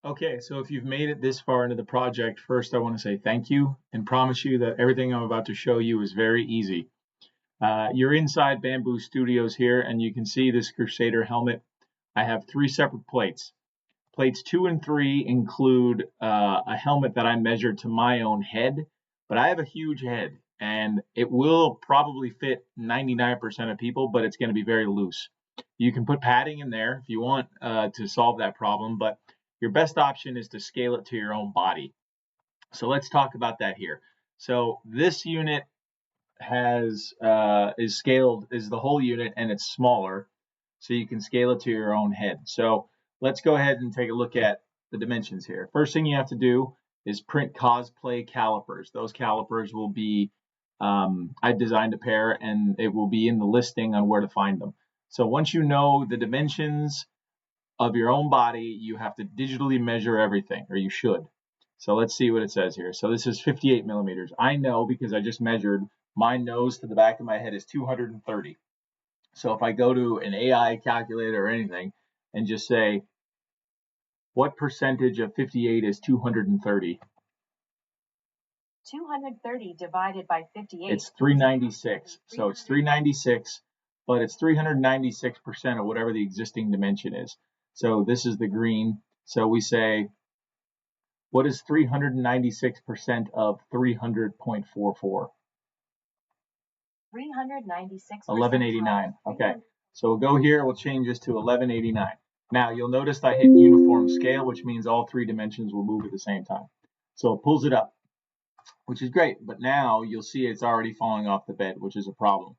Okay, so if you've made it this far into the project, first I want to say thank you and promise you that everything I'm about to show you is very easy. You're inside Bambu Studios here, and you can see this Crusader helmet. I have three separate plates. Plates 2 and 3 include a helmet that I measured to my own head, but I have a huge head, and it will probably fit 99% of people, but it's going to be very loose. You can put padding in there if you want to solve that problem, but your best option is to scale it to your own body. So let's talk about that here. So this unit is scaled is the whole unit, and it's smaller, so you can scale it to your own head. So let's go ahead and take a look at the dimensions here. First thing you have to do is print cosplay calipers. Those calipers will be I designed a pair, and it will be in the listing on where to find them. So once you know the dimensions of your own body, you have to digitally measure everything, or you should. So let's see what it says here. So this is 58 millimeters. I know because I just measured my nose to the back of my head is 230. So if I go to an AI calculator or anything and just say, what percentage of 58 is 230? 230 divided by 58. It's 396. So it's 396, but it's 396% of whatever the existing dimension is. So this is the green. So we say, what is 396% of 300.44? 396. 1189. Okay. So we'll go here. We'll change this to 1189. Now you'll notice I hit uniform scale, which means all three dimensions will move at the same time. So it pulls it up, which is great. But now you'll see it's already falling off the bed, which is a problem.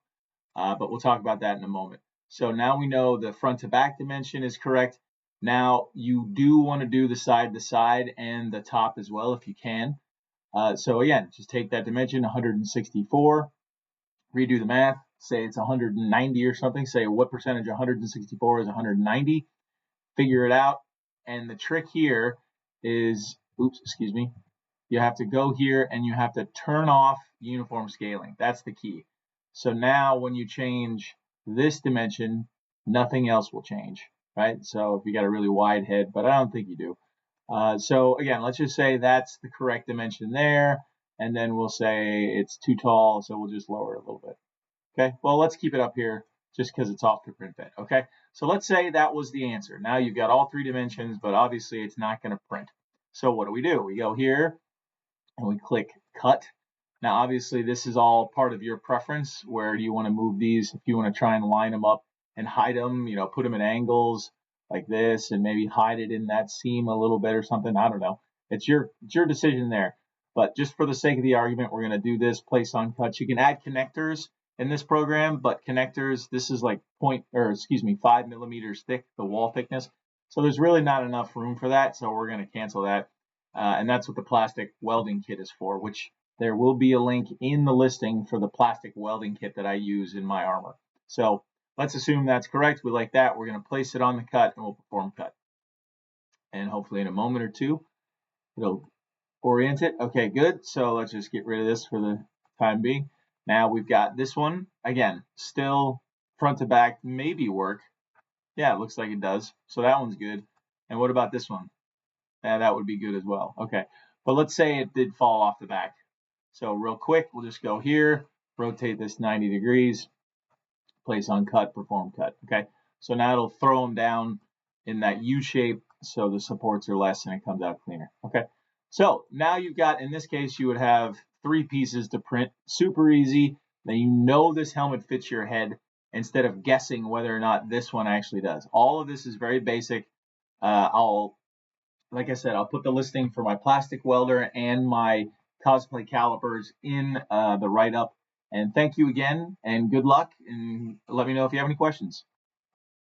But we'll talk about that in a moment. So now we know the front to back dimension is correct. Now you do want to do the side to side and the top as well if you can. So again, just take that dimension, 164, redo the math, say it's 190 or something, say what percentage of 164 is 190, figure it out. And the trick here is, you have to go here and you have to turn off uniform scaling. That's the key. So now when you change this dimension, nothing else will change, right? So if you got a really wide head, but I don't think you do. So again, let's just say that's the correct dimension there, and then we'll say it's too tall, so we'll just lower it a little bit. Okay, well, let's keep it up here just because it's off the print bed. Okay, so let's say that was the answer. Now you've got all three dimensions, but obviously it's not going to print. So what do? We go here and we click cut. Now, obviously, this is all part of your preference. Where do you want to move these? If you want to try and line them up and hide them, put them at angles like this and maybe hide it in that seam a little bit or something. I don't know. It's your decision there. But just for the sake of the argument, we're going to do this place on cuts. You can add connectors in this program, but connectors, this is like 5 millimeters thick, the wall thickness. So there's really not enough room for that. So we're going to cancel that. And that's what the plastic welding kit is for, which there will be a link in the listing for the plastic welding kit that I use in my armor. So let's assume that's correct. We like that. We're going to place it on the cut and we'll perform cut. And hopefully in a moment or two, it'll orient it. Okay, good. So let's just get rid of this for the time being. Now we've got this one. Again, still front to back, maybe work. Yeah, it looks like it does. So that one's good. And what about this one? Yeah, that would be good as well. Okay, but let's say it did fall off the back. So real quick, we'll just go here, rotate this 90 degrees, place on cut, perform cut. Okay, so now it'll throw them down in that U shape so the supports are less and it comes out cleaner. Okay, so now you've got, in this case, you would have 3 pieces to print. Super easy. Now you know this helmet fits your head instead of guessing whether or not this one actually does. All of this is very basic. Like I said, I'll put the listing for my plastic welder and my cosplay calipers in the write-up. And thank you again, and good luck, and let me know if you have any questions.